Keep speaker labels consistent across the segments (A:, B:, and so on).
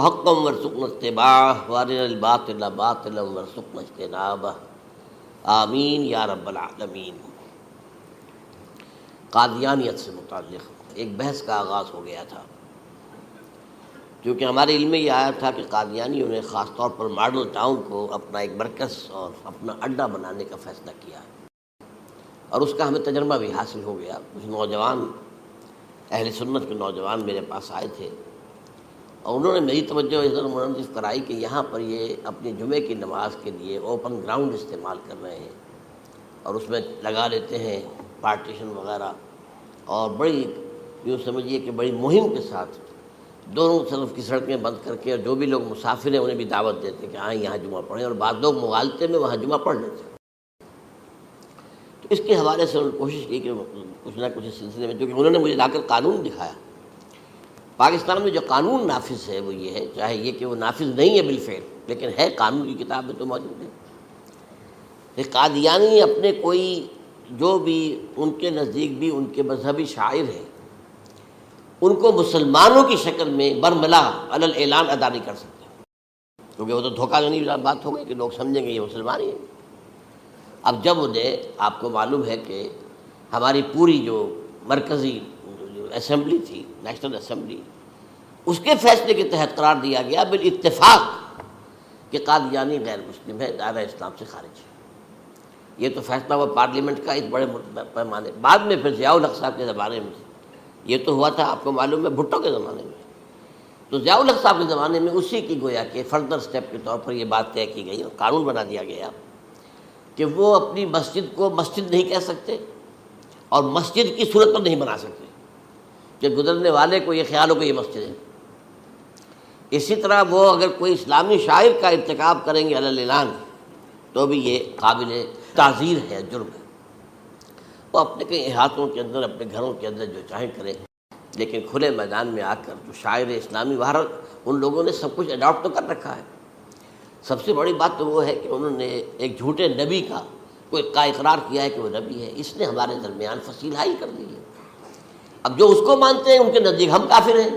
A: حقا وارزقنا اتباعه وارنا الباطل باطلا وارزقنا اجتنابه آمین یا رب العالمین۔ قادیانیت سے متعلق ایک بحث کا آغاز ہو گیا تھا، کیونکہ ہمارے علم میں یہ آیا تھا کہ قادیانیوں نے خاص طور پر ماڈل ٹاؤن کو اپنا ایک مرکز اور اپنا اڈا بنانے کا فیصلہ کیا اور اس کا ہمیں تجربہ بھی حاصل ہو گیا۔ کچھ نوجوان اہل سنت کے نوجوان میرے پاس آئے تھے اور انہوں نے میری توجہ اس طرح منعطف کرائی کہ یہاں پر یہ اپنی جمعے کی نماز کے لیے اوپن گراؤنڈ استعمال کر رہے ہیں اور اس میں لگا لیتے ہیں پارٹیشن وغیرہ، اور بڑی یوں سمجھیے کہ بڑی مہم کے ساتھ دونوں طرف کی سڑکیں بند کر کے، اور جو بھی لوگ مسافر ہیں انہیں بھی دعوت دیتے ہیں کہ آئیں یہاں جمعہ پڑھیں، اور بعض لوگ مغالطے میں وہاں جمعہ پڑھ لیتے ہیں۔ تو اس کے حوالے سے انہوں نے کوشش کی کہ کچھ نہ کچھ اس سلسلے میں، کیونکہ انہوں نے مجھے لا کر قانون دکھایا۔ پاکستان میں جو قانون نافذ ہے وہ یہ ہے، چاہے یہ کہ وہ نافذ نہیں ہے بالفعل، لیکن ہے قانون کی کتاب میں تو موجود ہے کہ قادیانی اپنے کوئی جو بھی ان کے نزدیک بھی ان کے مذہبی شاعر ہیں ان کو مسلمانوں کی شکل میں برملا علی الاعلان ادا نہیں کر سکتے، کیونکہ وہ تو دھوکہ دینی بات ہو گئی کہ لوگ سمجھیں گے یہ مسلمان ہی ہیں۔ اب جب انہیں، آپ کو معلوم ہے کہ ہماری پوری جو مرکزی اسمبلی تھی، نیشنل اسمبلی، اس کے فیصلے کے تحت قرار دیا گیا بالاتفاق کہ قادیانی غیر مسلم ہے، دائرہ اسلام سے خارج ہے۔ یہ تو فیصلہ ہوا پارلیمنٹ کا اس بڑے پیمانے، بعد میں پھر ضیاء الحق صاحب کے زمانے میں یہ تو ہوا تھا، آپ کو معلوم ہے، بھٹو کے زمانے میں۔ تو ضیاء الحق صاحب کے زمانے میں اسی کی گویا کہ فردر سٹیپ کے طور پر یہ بات طے کی گئی اور قانون بنا دیا گیا کہ وہ اپنی مسجد کو مسجد نہیں کہہ سکتے اور مسجد کی صورت پر نہیں بنا سکتے کہ گزرنے والے کو یہ خیال ہو کہ یہ مسجد ہے۔ اسی طرح وہ اگر کوئی اسلامی شاعر کا ارتکاب کریں گے علی الاعلان تو بھی یہ قابل تعزیر ہے، جرم ہے۔ وہ اپنے کئی احاطوں کے اندر، اپنے گھروں کے اندر جو چاہیں کریں، لیکن کھلے میدان میں آ کر جو شاعر اسلامی باہر، ان لوگوں نے سب کچھ اڈاپٹ تو کر رکھا ہے۔ سب سے بڑی بات تو وہ ہے کہ انہوں نے ایک جھوٹے نبی کا اقرار کیا ہے کہ وہ نبی ہے، اس نے ہمارے درمیان فصیل حائل کر دی ہے۔ اب جو اس کو مانتے ہیں ان کے نزدیک ہم کافر ہیں۔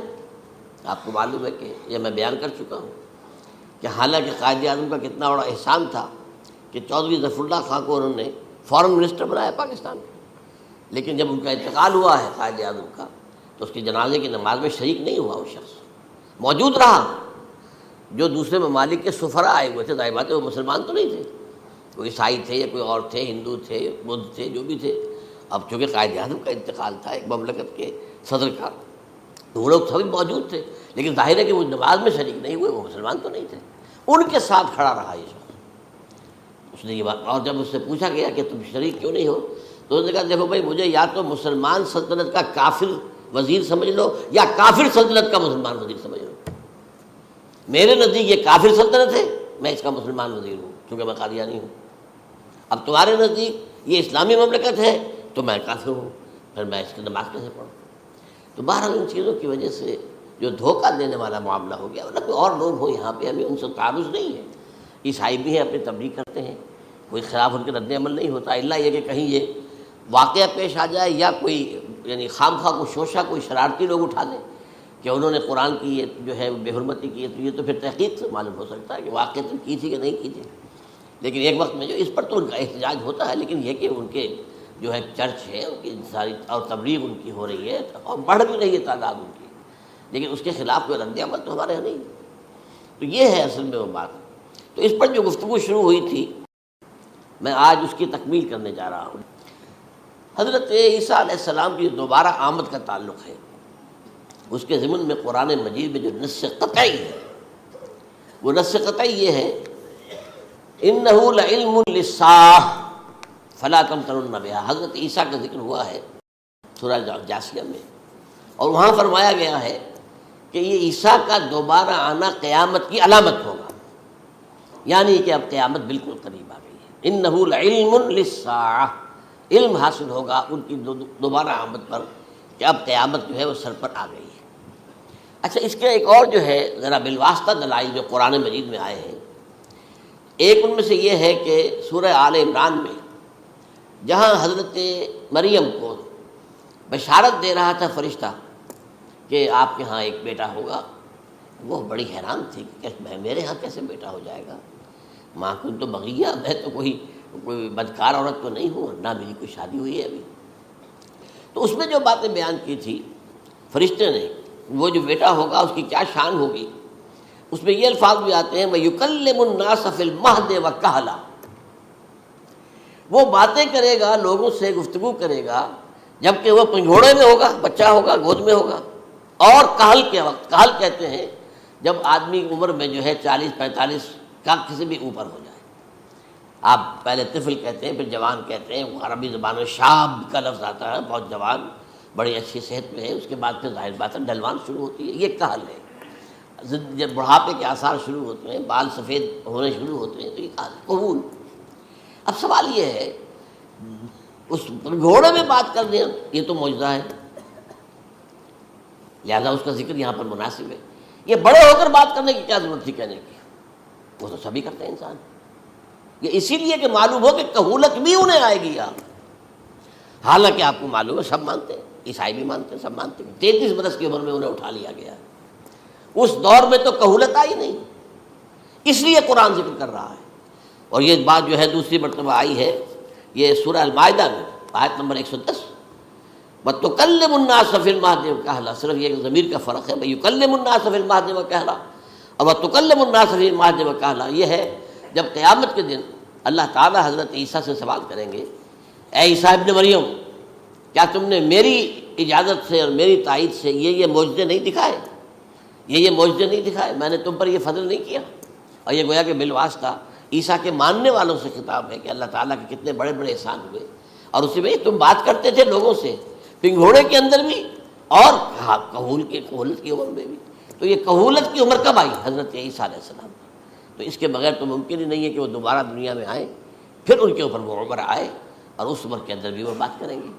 A: آپ کو معلوم ہے کہ یہ میں بیان کر چکا ہوں کہ حالانکہ قائد اعظم کا کتنا بڑا احسان تھا کہ چودھری ظفر اللہ خان کو انہوں نے فارن منسٹر بنایا پاکستان میں، لیکن جب ان کا انتقال ہوا ہے قائد اعظم کا تو اس کی جنازے کی نماز میں شریک نہیں ہوا، وہ شخص موجود رہا۔ جو دوسرے ممالک کے سفراء آئے ہوئے تھے، ظاہر بات ہے وہ مسلمان تو نہیں تھے، کوئی عیسائی تھے یا کوئی اور تھے، ہندو تھے، بدھ تھے، جو بھی تھے۔ اب چونکہ قائد اعظم کا انتقال تھا ایک مملکت کے صدر کا، تو وہ لوگ سبھی موجود تھے، لیکن ظاہر ہے کہ وہ نماز میں شریک نہیں ہوئے، وہ مسلمان تو نہیں تھے۔ ان کے ساتھ کھڑا رہا یہ شخص۔ اس نے یہ بات، اور جب اس سے پوچھا گیا کہ تم شریک کیوں نہیں ہو تو اس نے کہا دیکھو بھائی، مجھے یا تو مسلمان سلطنت کا کافر وزیر سمجھ لو یا کافر سلطنت کا مسلمان وزیر سمجھ لو۔ میرے نزدیک یہ کافر سلطنت ہے، میں اس کا مسلمان وزیر ہوں کیونکہ میں قادیانی ہوں۔ اب تمہارے نزدیک یہ اسلامی مملکت ہے تو میں کافر ہوں، پھر میں اس کی نماز کیسے پڑھوں؟ تو بہرحال ان چیزوں کی وجہ سے جو دھوکہ دینے والا معاملہ ہو گیا، ورنہ کوئی اور لوگ ہوں یہاں پہ، ہمیں ان سے تعارض نہیں ہے۔ عیسائی بھی ہیں، اپنی تبلیغ کرتے ہیں، کوئی خلاف ان کے رد عمل نہیں ہوتا، الا یہ کہ کہیں یہ واقعہ پیش آ جائے یا کوئی یعنی خام خواہ کو شوشہ کوئی شرارتی لوگ اٹھا لیں کہ انہوں نے قرآن کی یہ جو ہے بے حرمتی کی ہے، تو یہ تو پھر تحقیق سے معلوم ہو سکتا ہے کہ واقعہ تو کی تھی کہ نہیں کی تھی۔ لیکن ایک وقت میں جو اس پر تو ان کا احتجاج ہوتا ہے، لیکن یہ کہ ان کے جو ہے چرچ ہے، ان کی ساری اور تبلیغ ان کی ہو رہی ہے اور بڑھ بھی رہی ہے تعداد ان کی، لیکن اس کے خلاف کوئی رد عمل تو ہمارے یہاں نہیں۔ تو یہ ہے اصل میں وہ بات۔ تو اس پر جو گفتگو شروع ہوئی تھی، میں آج اس کی تکمیل کرنے جا رہا ہوں۔ حضرت عیسیٰ علیہ السلام کی دوبارہ آمد کا تعلق ہے، اس کے ضمن میں قرآن مجید میں جو نص قطعی ہے، وہ نص قطعی یہ ہے اِنَّهُ لَعِلْمٌ لِلسَّاعَةِ فَلَا تَمْتَرُنَّ بِهَا۔ حضرت عیسیٰ کا ذکر ہوا ہے سورہ جاسیہ میں، اور وہاں فرمایا گیا ہے کہ یہ عیسیٰ کا دوبارہ آنا قیامت کی علامت ہوگا، یعنی کہ اب قیامت بالکل قریب آ گئی ہے۔ اِنَّهُ لَعِلْمٌ لِلسَّاعَةِ، علم حاصل ہوگا ان کی دوبارہ آمد پر کہ اب قیامت جو ہے وہ سر پر آ گئی ہے۔ اچھا، اس کے ایک اور جو ہے ذرا بالواسطہ دلائل جو قرآن مجید میں آئے ہیں، ایک ان میں سے یہ ہے کہ سورہ آل عمران میں جہاں حضرت مریم کو بشارت دے رہا تھا فرشتہ کہ آپ کے ہاں ایک بیٹا ہوگا، وہ بڑی حیران تھی کہ میرے ہاں کیسے بیٹا ہو جائے گا، ماں کو تو بغیہ، میں تو کوئی بدکار عورت تو نہیں ہوں، نہ میری کوئی شادی ہوئی ہے ابھی۔ تو اس میں جو باتیں بیان کی تھی فرشتے نے، وہ جو بیٹا ہوگا اس کی کیا شان ہوگی، اس میں یہ الفاظ بھی آتے ہیں وَيُكَلِّمُ النَّاسَ فِي الْمَهْدِ وَكَهْلًا، وہ باتیں کرے گا، لوگوں سے گفتگو کرے گا جبکہ وہ پنگھوڑے میں ہوگا، بچہ ہوگا، گود میں ہوگا، اور کہل کے وقت، کہل کہتے ہیں جب آدمی عمر میں جو ہے 40-45 کا کسی بھی اوپر ہو جائے، آپ پہلے طفل کہتے ہیں، پھر جوان کہتے ہیں، عربی زبان میں شاب کا لفظ آتا ہے، بہت جوان، بڑی اچھی صحت میں ہے، اس کے بعد پھر ظاہر بات ہے ڈلوان شروع ہوتی ہے، یہ کہل ہے۔ جب بڑھاپے کے آثار شروع ہوتے ہیں، بال سفید ہونے شروع ہوتے ہیں، تو یہ کہل، قبول۔ اب سوال یہ ہے اس گھوڑے میں بات کر دیں، یہ تو معجزہ ہے، لہذا اس کا ذکر یہاں پر مناسب ہے۔ یہ بڑے ہو کر بات کرنے کی کیا ضرورت تھی کہنے کی، وہ تو سبھی کرتے ہیں انسان، یہ اسی لیے کہ معلوم ہو کہ کہولت بھی انہیں آئے گی یار، حالانکہ آپ کو معلوم ہے سب مانتے ہیں، عیسائی بھی مانتے ہیں، سب مانتے ہیں، 33 برس کی عمر میں انہیں اٹھا لیا گیا، اس دور میں تو کہولت آئی نہیں، اس لیے قرآن ذکر کر رہا ہے۔ اور یہ بات جو ہے دوسری مرتبہ آئی ہے، یہ سورہ المائدہ میں آیت نمبر 110، وَتُكَلِّمُ النَّاسَ فِي الْمَهْدِ وَكَهْلًا، صرف یہ ضمیر کا فرق ہے، وَيُكَلِّمُ النَّاسَ فِي الْمَهْدِ وَكَهْلًا، اور وَتُكَلِّمُ النَّاسَ فِي الْمَهْدِ وَكَهْلًا، یہ ہے جب قیامت کے دن اللہ تعالیٰ حضرت عیسیٰ سے سوال کریں گے، اے عیسیٰ ابن مریم، کیا تم نے میری اجازت سے اور میری تائید سے یہ معجزے نہیں دکھائے، یہ معجزے نہیں دکھائے، میں نے تم پر یہ فضل نہیں کیا؟ اور یہ گویا کہ بالواسطہ عیسیٰ کے ماننے والوں سے خطاب ہے کہ اللہ تعالیٰ کے کتنے بڑے بڑے احسان ہوئے، اور اسی میں تم بات کرتے تھے لوگوں سے پنگھوڑے کے اندر بھی اور کہولت کی عمر میں بھی، تو یہ کہولت کی عمر کب آئی؟ حضرت عیسیٰ علیہ السلام، تو اس کے بغیر تو ممکن ہی نہیں ہے کہ وہ دوبارہ دنیا میں آئیں، پھر ان کے اوپر وہ عمر آئے اور اس عمر کے اندر بھی وہ بات کریں گے۔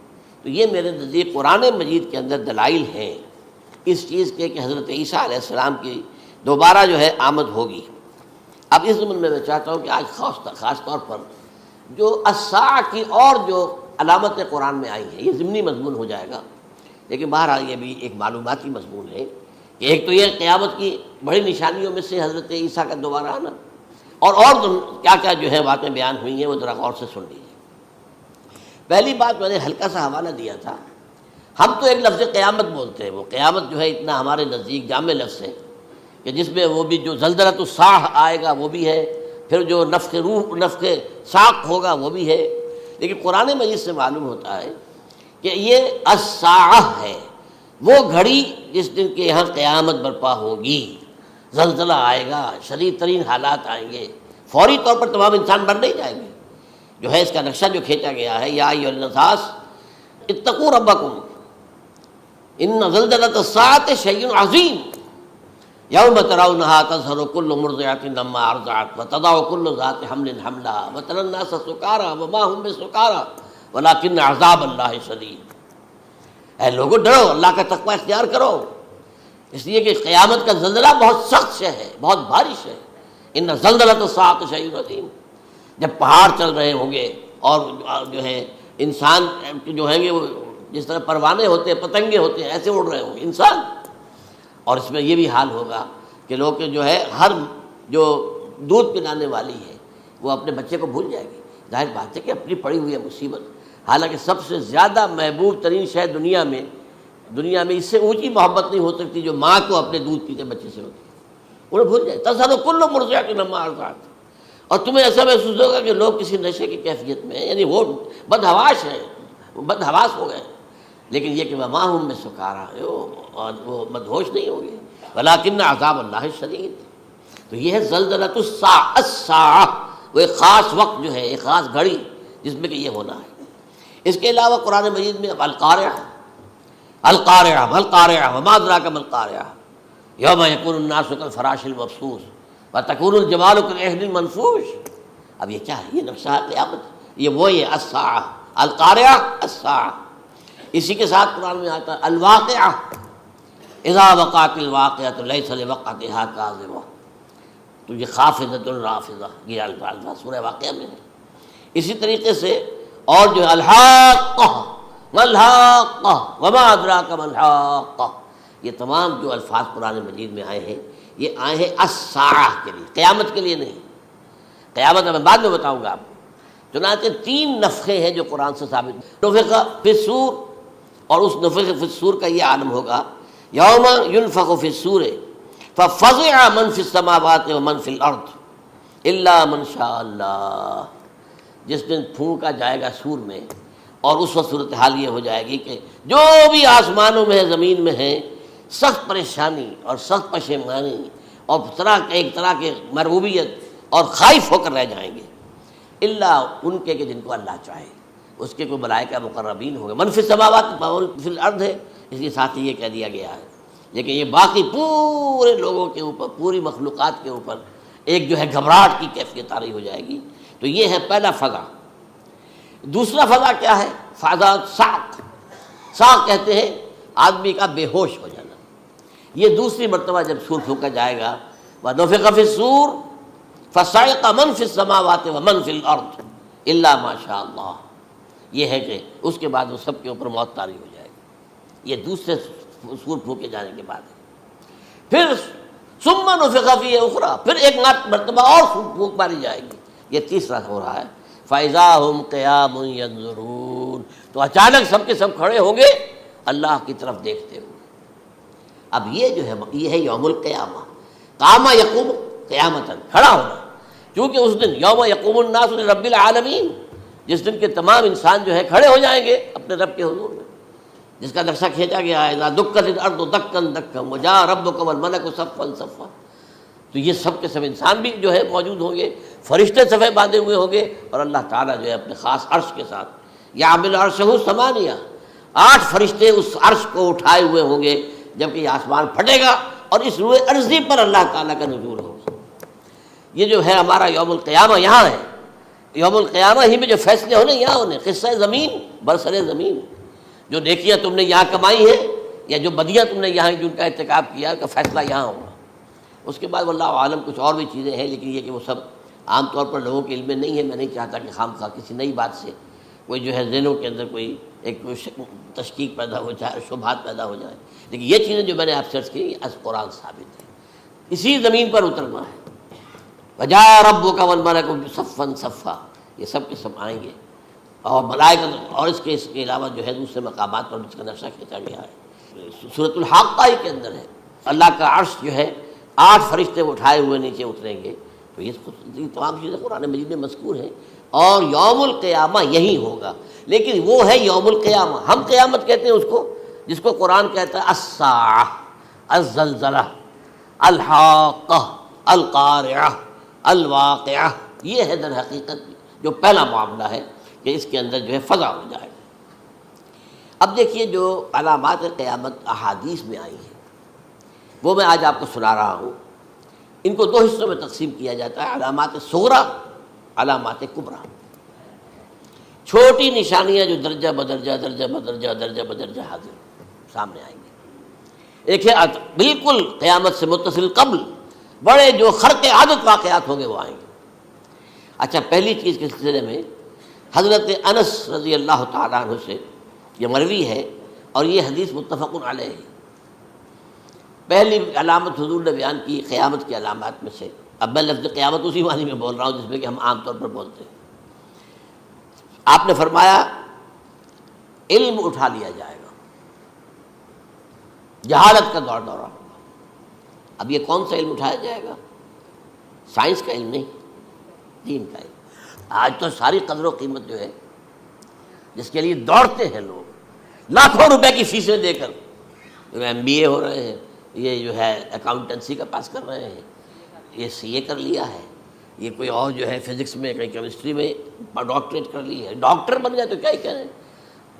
A: تو یہ میرے نزدیک قرآن مجید کے اندر دلائل ہیں اس چیز کے کہ حضرت عیسیٰ علیہ السلام کی دوبارہ جو ہے آمد ہوگی۔ اب اس ضمن میں چاہتا ہوں کہ آج خاص طور پر جو الساعہ کی اور جو علامتیں قرآن میں آئی ہیں، یہ ضمنی مضمون ہو جائے گا، لیکن بہرحال یہ بھی ایک معلوماتی مضمون ہے کہ ایک تو یہ قیامت کی بڑی نشانیوں میں سے حضرت عیسیٰ کا دوبارہ آنا، اور کیا کیا جو ہے باتیں بیان ہوئی ہیں وہ ذرا غور سے سن لیجیے۔ پہلی بات میں نے ہلکا سا حوالہ دیا تھا، ہم تو ایک لفظ قیامت بولتے ہیں، وہ قیامت جو ہے اتنا ہمارے نزدیک جامع لفظ ہے کہ جس میں وہ بھی جو زلزلۃ الساعہ آئے گا وہ بھی ہے، پھر جو نفخ روح، نفخ ساق ہوگا وہ بھی ہے، لیکن قرآن مجید سے معلوم ہوتا ہے کہ یہ الساعہ ہے، وہ گھڑی جس دن کے یہاں قیامت برپا ہوگی، زلزلہ آئے گا، شدید ترین حالات آئیں گے، فوری طور پر تمام انسان مر نہیں جائیں گے۔ جو ہے اس کا نقشہ جو کھینچا گیا ہے، یا ایھا الناس اتقوا ربکم ان زلزلۃ الساعۃ شیء عظیم یوم ترونها تذہل کل مرضعۃ عما ارضعت وتضع کل ذات حمل حملها وتری الناس سکارى وما هم بسکارى ولکن عذاب اللہ شدید۔ اے لوگو ڈرو، اللہ کا تقوی اختیار کرو، اس لیے کہ قیامت کا زلزلہ بہت سخت شے ہے، بہت بھاری ہے۔ ان زلزلۃ الساعۃ شیء عظیم، جب پہاڑ چل رہے ہوں گے اور جو ہے انسان جو ہیں گے وہ جس طرح پروانے ہوتے ہیں، پتنگے ہوتے ہیں، ایسے اڑ رہے ہوں گے انسان، اور اس میں یہ بھی حال ہوگا کہ لوگ جو ہے ہر جو دودھ پلانے والی ہے وہ اپنے بچے کو بھول جائے گی، ظاہر بات ہے کہ اپنی پڑی ہوئی ہے مصیبت، حالانکہ سب سے زیادہ محبوب ترین شے دنیا میں اس سے اونچی محبت نہیں ہو سکتی جو ماں کو اپنے دودھ پیتے بچے سے ہوتی ہے، انہیں بھول جائے تذہل کل مرضعۃ عما ارضعت، اور تمہیں ایسا محسوس ہوگا کہ لوگ کسی نشے کی کیفیت میں ہیں، یعنی وہ بدحواس ہیں، بدحواس ہو گئے، لیکن یہ کہ وما هم بسکارى، اور وہ مدہوش نہیں ہوں گے، ولکن عذاب اللہ شدید۔ تو یہ ہے زلزلۃ الساعہ، وہ ایک خاص وقت جو ہے، ایک خاص گھڑی جس میں کہ یہ ہونا ہے۔ اس کے علاوہ قرآن مجید میں القارعہ، القارعہ مالقارعہ وما ادراک مالقارعہ یوم یکون الناس کالفراش المبثوث وتکون الجبال کالعہن المنفوش۔ اب یہ کیا ہے؟ یہ نقشہ قیامت، یہ وہی ہے الساعہ، القارعہ الساعہ۔ اسی کے ساتھ قرآن میں آتا ہے الواقعہ، اذا وقعت الواقعۃ لیس لوقعتها کاذبہ، تو یہ خافضۃ رافضہ، یہ الفاظ سورہ واقعہ میں ہے۔ اسی طریقے سے اور جو الحاقہ مالحاقہ وما ادراک مالحاقہ، یہ تمام جو الفاظ قرآن مجید میں آئے ہیں یہ آئے ہیں الساعہ کے لیے، قیامت کے لیے نہیں. قیامت میں بعد میں بتاؤں گا آپ. چنانچہ 3 نفخے ہیں جو قرآن سے ثابت. نفخ فی الصور، اور اس نفخ فی الصور کا یہ عالم ہوگا یوم ینفخ فی الصور ففزع من فی السماوات ومن فی الارض الا من شاء اللہ. جس دن پھونکا جائے گا سور میں، اور اس وقت صورتحال یہ ہو جائے گی کہ جو بھی آسمانوں میں ہے، زمین میں ہے، سخت پریشانی اور سخت پشیمانی اور ایک طرح کے مرعوبیت اور خائف ہو کر رہ جائیں گے، اللہ ان کے کہ جن کو اللہ چاہے. اس کے کوئی ملائکہ مقربین ہوں گے. من فی السماوات ومن فی الارض ہے، اس کے ساتھ ہی یہ کہہ دیا گیا ہے. لیکن یہ باقی پورے لوگوں کے اوپر، پوری مخلوقات کے اوپر ایک جو ہے گھبراہٹ کی کیفیت طاری ہو جائے گی. تو یہ ہے پہلا فضا. دوسرا فضا کیا ہے؟ فضا صعق. صعق کہتے ہیں آدمی کا بے ہوش ہو جانا. یہ دوسری مرتبہ جب سور پھونکا جائے گا، وَنُفِخَ فِي الصُّورِ فَصَعِقَ مَن فِي السَّمَاوَاتِ وَمَن فِي الْأَرْضِ إِلَّا مَا شَاءَ اللَّهُ. یہ ہے کہ اس کے بعد وہ سب کے اوپر موت طاری ہو جائے گی. یہ دوسرے سور پھونکے جانے کے بعد ہے. پھر ثُمَّ نُفِخَ فِيهِ أُخْرَى، پھر ایک مرتبہ اور پھونک ماری جائے گی. یہ تیسرا ہو رہا ہے. فَإِذَا هُمْ قِيَامٌ يَنظُرُونَ، تو اچانک سب کے سب کھڑے ہوں گے اللہ کی طرف دیکھتے ہوئے. اب یہ جو ہے یہ ہے یوم القیامہ. قام یقوم قیامتاً، کھڑا ہونا. کیونکہ اس دن یوم یقوم الناس لرب العالمین، جس دن کے تمام انسان جو ہے کھڑے ہو جائیں گے اپنے رب کے حضور میں، جس کا نقشہ کھینچا گیا ہے اذا دکت الارض دکا دکا وجاء ربک والملک صفا صفا. تو یہ سب کے سب انسان بھی جو ہے موجود ہوں گے، فرشتے صفے باندھے ہوئے ہوں گے، اور اللہ تعالیٰ جو ہے اپنے خاص عرش کے ساتھ یحمل عرشہ ثمانیہ، 8 فرشتے اس عرش کو اٹھائے ہوئے ہوں گے جبکہ یہ آسمان پھٹے گا اور اس روئے ارضی پر اللہ تعالیٰ کا نزول ہوگا. یہ جو ہے ہمارا یوم القیامہ یہاں ہے. یوم القیامہ ہی میں جو فیصلے ہونے یہاں ہونے. قصہ زمین برسر زمین، جو نیکیاں تم نے یہاں کمائی ہیں یا جو بدیاں تم نے یہاں جن کا ارتکاب کیا کا فیصلہ یہاں ہوگا. اس کے بعد واللہ عالم کچھ اور بھی چیزیں ہیں، لیکن یہ کہ وہ سب عام طور پر لوگوں کے علم میں نہیں ہے. میں نہیں چاہتا کہ خام خواہ کسی نئی بات سے کوئی جو ہے ذہنوں کے اندر کوئی ایک تشکیک پیدا ہو جائے، شبہات پیدا ہو جائے. لیکن یہ چیزیں جو میں نے آپ سرچ کی از قرآن ثابت ہے. اسی زمین پر اترنا ہے. وجاء ربک والملک صفا صفا، یہ سب کے سب آئیں گے. اور ملائکہ، اور اس کے علاوہ جو ہے دوسرے مقامات پر جس کا نقشہ کھینچا گیا ہے سورۃ الحاقہ ہی کے اندر ہے. اللہ کا عرش جو ہے 8 فرشتے اٹھائے ہوئے نیچے اتریں گے. تو یہ تمام چیزیں قرآن مجید میں مذکور ہیں. اور یوم القیامہ یہی ہوگا، لیکن وہ ہے یوم القیامہ. ہم قیامت کہتے ہیں اس کو جس کو قرآن کہتا ہے الساعہ، الزلزلہ، الحاقہ، القارعہ، الواقعہ. یہ ہے در حقیقت جو پہلا معاملہ ہے کہ اس کے اندر جو ہے فضا ہو جائے. اب دیکھیے جو علامات قیامت احادیث میں آئی ہیں وہ میں آج آپ کو سنا رہا ہوں. ان کو 2 حصوں میں تقسیم کیا جاتا ہے، علامات صغریٰ، علامات کبریٰ. چھوٹی نشانیاں جو درجہ بدرجہ درجہ بدرجہ درجہ بدرجہ حاضر سامنے آئیں گے. ایک ہے بالکل قیامت سے متصل قبل بڑے جو خرق عادت واقعات ہوں گے وہ آئیں گے. اچھا، پہلی چیز کے سلسلے میں حضرت انس رضی اللہ تعالیٰ عنہ سے یہ مروی ہے اور یہ حدیث متفق علیہ ہے. پہلی علامت حضور نے بیان کی قیامت کی علامات میں سے. اب میں لفظ قیامت اسی معنی میں بول رہا ہوں جس میں کہ ہم عام طور پر بولتے ہیں. آپ نے فرمایا علم اٹھا لیا جائے گا، جہالت کا دور دورہ ہوگا. اب یہ کون سا علم اٹھایا جائے گا؟ سائنس کا علم نہیں، دین کا علم. آج تو ساری قدر و قیمت جو ہے جس کے لیے دوڑتے ہیں لوگ لاکھوں روپے کی فیسیں دے کر، MBA ہو رہے ہیں، یہ جو ہے اکاؤنٹنسی کا پاس کر رہے ہیں، یہ CA کر لیا ہے، یہ کوئی اور جو ہے فزکس میں، کوئی کیمسٹری میں ڈاکٹریٹ کر لی ہے، ڈاکٹر بن گئے تو کیا ہی کہیں.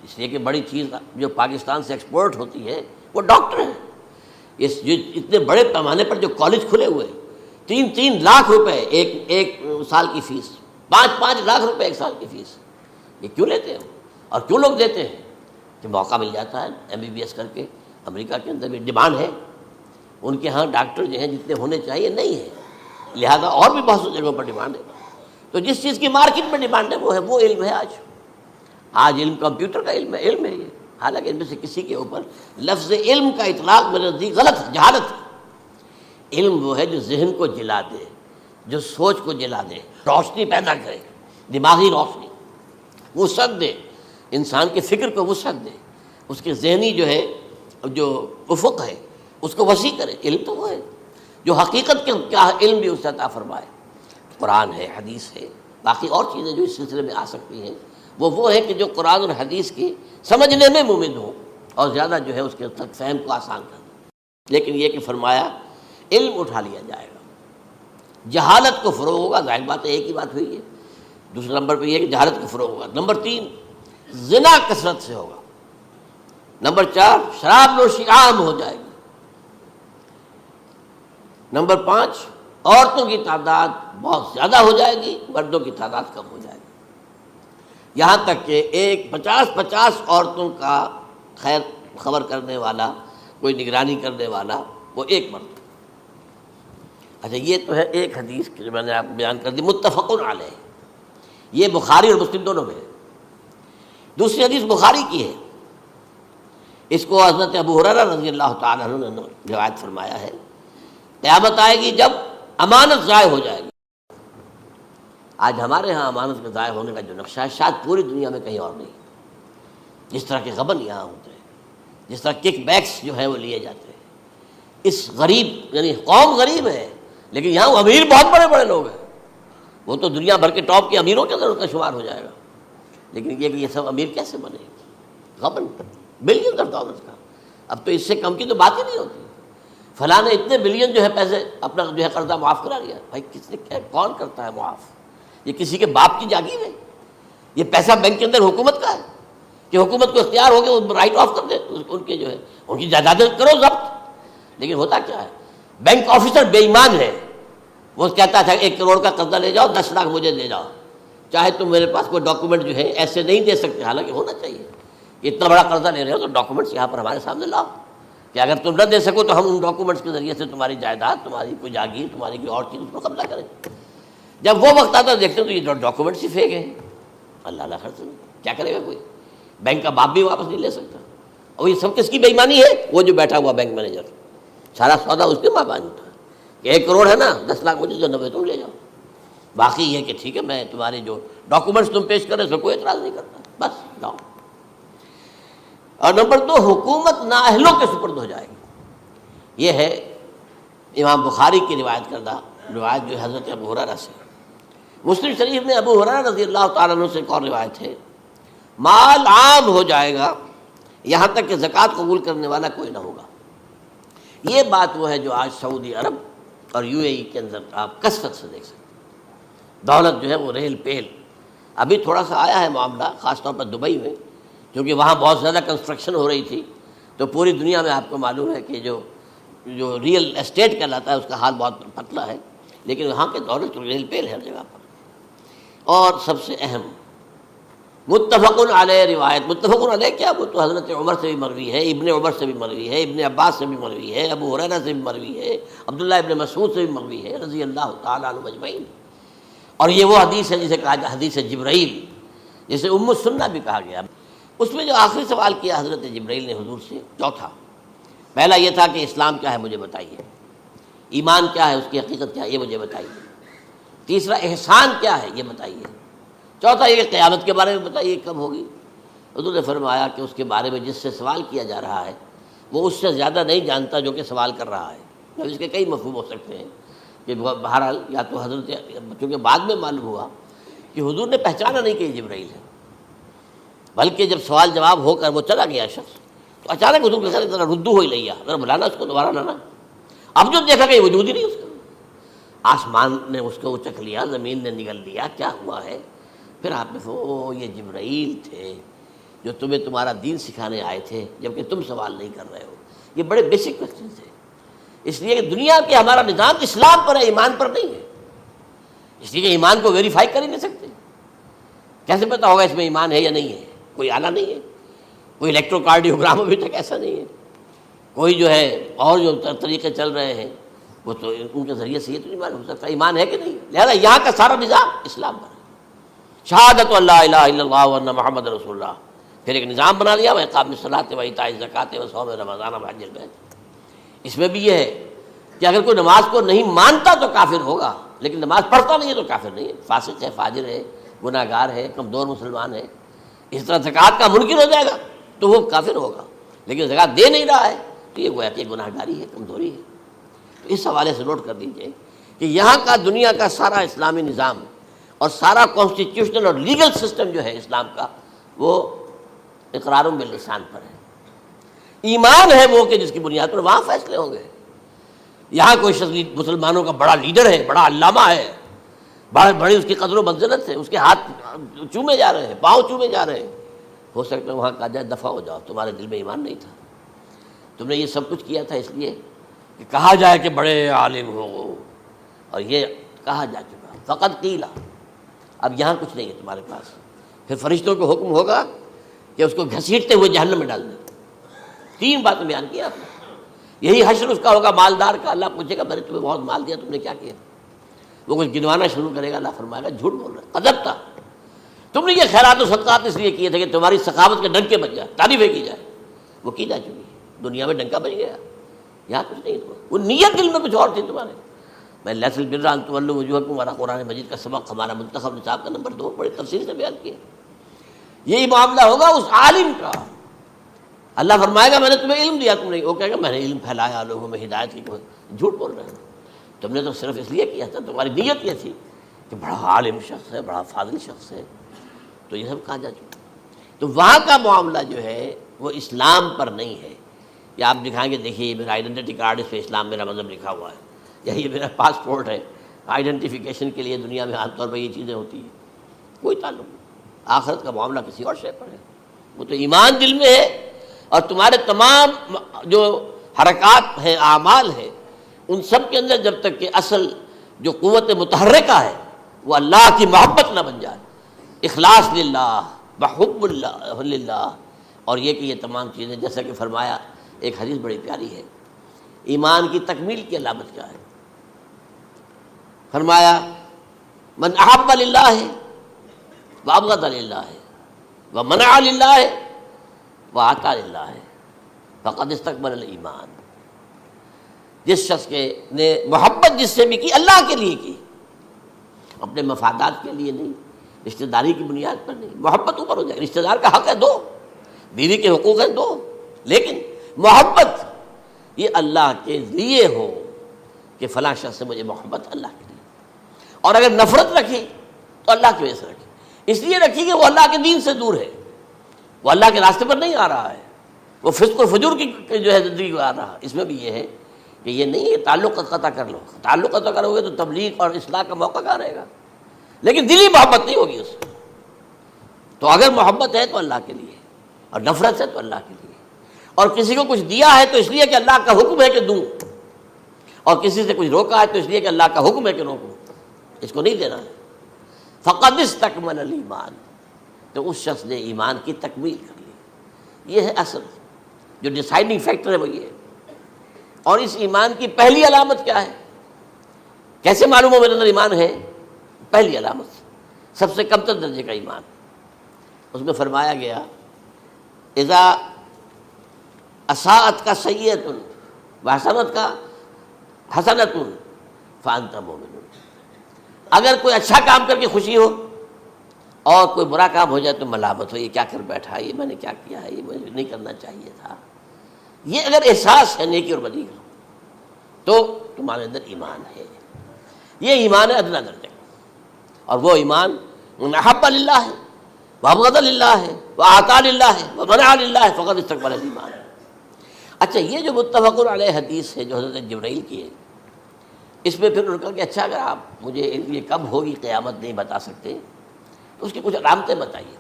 A: اس لیے کہ بڑی چیز جو پاکستان سے ایکسپورٹ ہوتی ہے وہ ڈاکٹر ہیں. اس جو اتنے بڑے پیمانے پر جو کالج کھلے ہوئے، 3 لاکھ روپے ایک سال کی فیس، 5 لاکھ روپے ایک سال کی فیس. یہ کیوں لیتے ہیں اور کیوں لوگ دیتے ہیں؟ کہ موقع مل جاتا ہے MBBS کر کے. امریکہ کے اندر بھی ڈیمانڈ ہے، ان کے ہاں ڈاکٹر جو ہیں جتنے ہونے چاہیے نہیں ہے، لہذا اور بھی بہت سی جگہوں پر ڈیمانڈ ہے. تو جس چیز کی مارکیٹ میں ڈیمانڈ ہے وہ علم ہے. آج علم کمپیوٹر کا علم ہے یہ. حالانکہ ان میں سے کسی کے اوپر لفظ علم کا اطلاق میرے نزدیک غلط ہے، جہالت ہے. علم وہ ہے جو ذہن کو جلا دے، جو سوچ کو جلا دے، روشنی پیدا کرے، دماغی روشنی، وسعت دے، انسان کے فکر کو وسعت دے، اس کے ذہنی جو ہے جو افق ہے اس کو وسیع کرے۔ علم تو وہ ہے جو حقیقت کے کیا علم بھی اسے عطا فرمائے۔ قرآن ہے، حدیث ہے، باقی اور چیزیں جو اس سلسلے میں آ سکتی ہیں وہ ہے کہ جو قرآن اور حدیث کی سمجھنے میں مومن ہوں اور زیادہ جو ہے اس کے تک فہم کو آسان کر دیں۔ لیکن یہ کہ فرمایا علم اٹھا لیا جائے گا، جہالت کو فروغ ہوگا، ظاہر بات ہے ایک ہی بات ہوئی ہے۔ دوسرے نمبر پہ یہ کہ جہالت کو فروغ ہوگا۔ نمبر 3 زنا کثرت سے ہوگا۔ نمبر 4 شراب نوشی عام ہو جائے گی۔ نمبر 5 عورتوں کی تعداد بہت زیادہ ہو جائے گی، مردوں کی تعداد کم ہو جائے گی، یہاں تک کہ 50 عورتوں کا خیر خبر کرنے والا، کوئی نگرانی کرنے والا، وہ ایک مرد۔ اچھا، یہ تو ہے ایک حدیث جو میں نے آپ کو بیان کر دی، متفق علیہ، یہ بخاری اور مسلم دونوں میں ہے۔ دوسری حدیث بخاری کی ہے، اس کو حضرت ابو ہریرہ رضی اللہ تعالیٰ عنہ نے روایت فرمایا ہے، قیامت آئے گی جب امانت ضائع ہو جائے گی۔ آج ہمارے ہاں امانت کے ضائع ہونے کا جو نقشہ ہے شاید پوری دنیا میں کہیں اور نہیں۔ جس طرح کے غبن یہاں ہوتے ہیں، جس طرح کک بیکس جو ہیں وہ لیے جاتے ہیں، اس غریب یعنی قوم غریب ہے لیکن یہاں وہ امیر بہت بڑے بڑے لوگ ہیں، وہ تو دنیا بھر کے ٹاپ کے امیروں کے اندر ان کا شمار ہو جائے گا، لیکن یہ کہ یہ سب امیر کیسے بنے؟ غبن بلین ڈالر کا، اب تو اس سے کم کی تو بات ہی نہیں ہوتی۔ فلاں نے اتنے بلین جو ہے پیسے اپنا جو ہے قرضہ معاف کرا لیا۔ بھائی کس نے کیا، کون کرتا ہے معاف؟ یہ کسی کے باپ کی جاگیر ہے؟ یہ پیسہ بینک کے اندر حکومت کا ہے کہ حکومت کو اختیار ہو کے وہ رائٹ آف کر دے ان کے جو ہے ان کی جائیدادیں کرو ضبط۔ لیکن ہوتا کیا ہے، بینک آفیسر بے ایمان ہے، وہ کہتا تھا 1 کروڑ کا قرضہ لے جاؤ، 10 لاکھ مجھے دے جاؤ، چاہے تم میرے پاس کوئی ڈاکومنٹ جو ہے ایسے نہیں دے سکتے، حالانکہ ہونا چاہیے، اتنا بڑا قرضہ لے رہے ہو تو ڈاکومنٹس یہاں پر ہمارے سامنے لاؤ کہ اگر تم نہ دے سکو تو ہم ان ڈاکومنٹس کے ذریعے سے تمہاری جائیداد، تمہاری کوئی جاگیر، تمہاری کوئی اور چیز اس کو قبضہ کریں۔ جب وہ وقت آتا ہے دیکھتے ہیں تو یہ ڈاکومنٹس ہی فیک ہیں۔ اللہ خرچ کیا کرے گا کوئی؟ بینک کا باپ بھی واپس نہیں لے سکتا۔ اور یہ سب کس کی بے ایمانی ہے؟ وہ جو بیٹھا ہوا بینک مینیجر، سارا سودا اس کے مابانی ہوتا ہے کہ 1 کروڑ ہے نا، 10 لاکھ مجھے 90 تم لے جاؤ، باقی یہ کہ ٹھیک ہے میں تمہارے جو ڈاکومنٹس تم پیش کرے اس میں کوئی اعتراض نہیں کرتا، بس لاؤ۔ اور نمبر 2 حکومت نااہلوں کے سپرد ہو جائے گی۔ یہ ہے امام بخاری کی روایت کردہ روایت جو حضرت ابو ہریرہ سے۔ مسلم شریف میں ابو ہریرہ رضی اللہ تعالیٰ عنہ سے ایک اور روایت ہے، مال عام ہو جائے گا یہاں تک کہ زکوٰۃ قبول کرنے والا کوئی نہ ہوگا۔ یہ بات وہ ہے جو آج سعودی عرب اور UAE کے اندر آپ کثرت سے دیکھ سکتے ہیں۔ دولت جو ہے وہ ریل پیل، ابھی تھوڑا سا آیا ہے معاملہ خاص طور پر دبئی میں، کیونکہ وہاں بہت زیادہ کنسٹرکشن ہو رہی تھی، تو پوری دنیا میں آپ کو معلوم ہے کہ جو ریئل اسٹیٹ کہلاتا ہے اس کا حال بہت پتلا ہے، لیکن وہاں کے دولت تو ریل پیل ہے ہر جگہ پر۔ اور سب سے اہم متفق علیہ روایت، متفق علیہ کیا، وہ تو حضرت عمر سے بھی مروی ہے، ابن عمر سے بھی مروی ہے، ابن عباس سے بھی مروی ہے، ابو ہریرہ سے بھی مروی ہے، عبداللہ ابن مسعود سے بھی مروی ہے رضی اللہ تعالیٰ عنہ اجمعین۔ اور یہ وہ حدیث ہے جسے کہا جاتا حدیث جبرائیل، جسے ام السنہ بھی کہا گیا۔ اس میں جو آخری سوال کیا حضرت جبرائیل نے حضور سے، چوتھا، پہلا یہ تھا کہ اسلام کیا ہے مجھے بتائیے، ایمان کیا ہے، اس کی حقیقت کیا ہے یہ مجھے بتائیے، تیسرا احسان کیا ہے یہ بتائیے، چوتھا یہ کہ قیامت کے بارے میں بتائیے کب ہوگی۔ حضور نے فرمایا کہ اس کے بارے میں جس سے سوال کیا جا رہا ہے وہ اس سے زیادہ نہیں جانتا جو کہ سوال کر رہا ہے۔ اب اس کے کئی مفہوم ہو سکتے ہیں کہ بہرحال یا تو حضرت، چونکہ بعد میں معلوم ہوا کہ حضور نے پہچانا نہیں کہ یہ جبرائیل ہے، بلکہ جب سوال جواب ہو کر وہ چلا گیا شخص تو اچانک حضور کے ساتھ ذرا ردو ہو ہی لیا، ذرا بلانا اس کو دوبارہ لانا۔ اب جو دیکھا کہ یہ وجود ہی نہیں اس کا، آسمان نے اس کو چکھ لیا، زمین نے نگل لیا، کیا ہوا ہے؟ پھر آپ نے یہ جبرائیل تھے جو تمہیں تمہارا دین سکھانے آئے تھے جبکہ تم سوال نہیں کر رہے ہو۔ یہ بڑے بیسک کوسچن تھے، اس لیے کہ دنیا کے ہمارا نظام اسلام پر ہے، ایمان پر نہیں ہے، اس لیے کہ ایمان کو ویریفائی کر ہی نہیں سکتے۔ کیسے پتہ ہوگا اس میں ایمان ہے یا نہیں ہے؟ کوئی آلہ نہیں ہے، کوئی الیکٹروکارڈیوگرام ابھی تک ایسا نہیں ہے، کوئی جو ہے اور جو طریقے چل رہے ہیں وہ تو ان کے ذریعے سے یہ تو نہیں معلوم ہو سکتا ایمان ہے کہ نہیں۔ لہذا یہاں کا سارا نظام اسلام پر ہے، شہادت اللہ الہ الا اللہ وان محمد رسول اللہ، پھر ایک نظام بنا لیا، وہ اقام الصلاۃ و ایتاء الزکوٰۃ و صوم رمضان و حج البیت۔ اس میں بھی یہ ہے کہ اگر کوئی نماز کو نہیں مانتا تو کافر ہوگا، لیکن نماز پڑھتا نہیں ہے تو کافر نہیں ہے، فاسق ہے، فاجر ہے، گناہ گار ہے، کمزور مسلمان ہے۔ اس طرح زکوٰۃ کا منکر ہو جائے گا تو وہ کافر ہوگا، لیکن زکوٰۃ دے نہیں رہا ہے تو یہ گویا کہ گناہ گاری ہے، کمزوری ہے۔ تو اس حوالے سے نوٹ کر دیجئے کہ یہاں کا دنیا کا سارا اسلامی نظام اور سارا کانسٹیٹیوشنل اور لیگل سسٹم جو ہے اسلام کا، وہ اقرار باللسان پر ہے، ایمان ہے وہ کہ جس کی بنیاد پر وہاں فیصلے ہوں گے۔ یہاں کوئی شخص مسلمانوں کا بڑا لیڈر ہے، بڑا علامہ ہے، بڑی اس کی قدر و منزلت ہے، اس کے ہاتھ چومے جا رہے ہیں، پاؤں چومے جا رہے ہیں، ہو سکتا ہے وہاں کہا جائے دفع ہو جاؤ، تمہارے دل میں ایمان نہیں تھا، تم نے یہ سب کچھ کیا تھا اس لیے کہ کہا جائے کہ بڑے عالم ہو، اور یہ کہا جا چکا فقط قیلا، اب یہاں کچھ نہیں ہے تمہارے پاس۔ پھر فرشتوں کو حکم ہوگا کہ اس کو گھسیٹتے ہوئے جہنم میں ڈال دیں۔ تین باتیں بیان کی آپ نے، یہی حشر اس کا ہوگا مالدار کا، اللہ پوچھے گا میں نے تمہیں بہت مال دیا، تم نے کیا کیا؟ وہ کچھ گنوانا شروع کرے گا، اللہ فرمائے گا جھوٹ بول رہا ہے، قذبت، تم نے یہ خیرات و صدقات اس لیے کیے تھے کہ تمہاری سخاوت کے ڈنکے بج جائے، تعریفیں کی جائے، وہ کی جا چکی ہے، دنیا میں ڈنکا بج گیا، یہاں کچھ نہیں تھا، وہ نیت دل میں کچھ اور تھی تمہارے۔ میں لیس البر ان تولوا وجوہکم، ہمارا قرآن مجید کا سبق، ہمارا منتخب نصاب کا نمبر 2 بڑی تفصیل سے بیان کیا۔ یہی معاملہ ہوگا اس عالم کا، اللہ فرمائے گا میں نے تمہیں علم دیا، تم نہیں، وہ کہے گا میں نے علم پھیلایا لوگوں میں ہدایت کی، جھوٹ بول رہے ہیں، تم نے تو صرف اس لیے کیا تھا، تمہاری نیت یہ تھی کہ بڑا عالم شخص ہے، بڑا فاضل شخص ہے، تو یہ سب کہا جا چکا۔ تو وہاں کا معاملہ جو ہے وہ اسلام پر نہیں ہے۔ یا آپ دکھائیں گے دیکھیے یہ میرا آئیڈینٹی کارڈ، اس پہ اسلام میرا مذہب لکھا ہوا ہے، یا یہ میرا پاسپورٹ ہے، آئیڈینٹیفیکیشن کے لیے دنیا میں عام طور پر یہ چیزیں ہوتی ہیں، کوئی تعلق نہیں۔ آخرت کا معاملہ کسی اور شے پر ہے، وہ تو ایمان دل میں ہے، اور تمہارے تمام جو حرکات ہیں، اعمال ہیں، ان سب کے اندر جب تک کہ اصل جو قوت متحرکہ ہے وہ اللہ کی محبت نہ بن جائے، اخلاص للہ، بحب اللہ للہ، اور یہ کہ یہ تمام چیزیں جیسا کہ فرمایا، ایک حدیث بڑی پیاری ہے، ایمان کی تکمیل کی علامت کیا ہے؟ فرمایا من احب للہ وابغض للہ ومنع للہ وعطا للہ فقد استکمل الایمان۔ جس شخص کے نے محبت جس سے بھی کی، اللہ کے لیے کی، اپنے مفادات کے لیے نہیں، رشتہ داری کی بنیاد پر نہیں، محبت اوپر ہو جائے، رشتہ دار کا حق ہے دو، بیوی کے حقوق ہیں دو، لیکن محبت یہ اللہ کے لیے ہو کہ فلاں شخص سے مجھے محبت اللہ کے لیے، اور اگر نفرت رکھی تو اللہ کی وجہ سے رکھی، اس لیے رکھی کہ وہ اللہ کے دین سے دور ہے، وہ اللہ کے راستے پر نہیں آ رہا ہے، وہ فسق و فجور کی جو ہے زندگی آ رہا۔ اس میں بھی یہ ہے کہ یہ نہیں ہے تعلق قطع کر لو، تعلق قطع کرو گے تو تبلیغ اور اصلاح کا موقع کہاں رہے گا، لیکن دلی محبت نہیں ہوگی اس سے۔ تو اگر محبت ہے تو اللہ کے لیے، اور نفرت ہے تو اللہ کے لیے، اور کسی کو کچھ دیا ہے تو اس لیے کہ اللہ کا حکم ہے کہ دوں، اور کسی سے کچھ روکا ہے تو اس لیے کہ اللہ کا حکم ہے کہ روکوں، اس کو نہیں دینا ہے۔ فقد استکمل الایمان، تو اس شخص نے ایمان کی تکمیل کر لی۔ یہ ہے اصل جو ڈیسائیڈنگ فیکٹر ہے، وہ یہ ہے۔ اور اس ایمان کی پہلی علامت کیا ہے؟ کیسے معلوم ہو میرے اندر ایمان ہے؟ پہلی علامت سب سے کم تر درجے کا ایمان، اس میں فرمایا گیا اذا اساءت کا سیئۃ وحسنت کا حسنۃ فانت مومن، اگر کوئی اچھا کام کر کے خوشی ہو اور کوئی برا کام ہو جائے تو ملامت ہو، یہ کیا کر بیٹھا، یہ میں نے کیا کیا ہے، یہ مجھے نہیں کرنا چاہیے تھا، یہ اگر احساس ہے نیکی اور بدی کا تو تمہارے اندر ایمان ہے۔ یہ ایمان ہے ادنا درجے کا، اور وہ ایمان من احب للہ ہے، وابغض للہ ہے، واعطا للہ ہے، ومنع للہ ہے، فقد استکمل الایمان۔ اچھا، یہ جو متفق علیہ حدیث ہے جو حضرت جبرائیل کی ہے، اس میں پھر انہوں نے کہا کہ اچھا اگر آپ مجھے یہ کب ہوگی قیامت نہیں بتا سکتے تو اس کی کچھ علامتیں بتائیے۔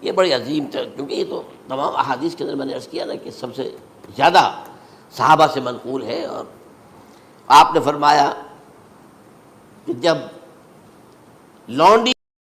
A: یہ بڑی عظیم تھا، کیونکہ یہ تو تمام احادیث کے اندر میں نے عرض کیا نا کہ سب سے زیادہ صحابہ سے منقول ہے، اور آپ نے فرمایا کہ جب لونڈی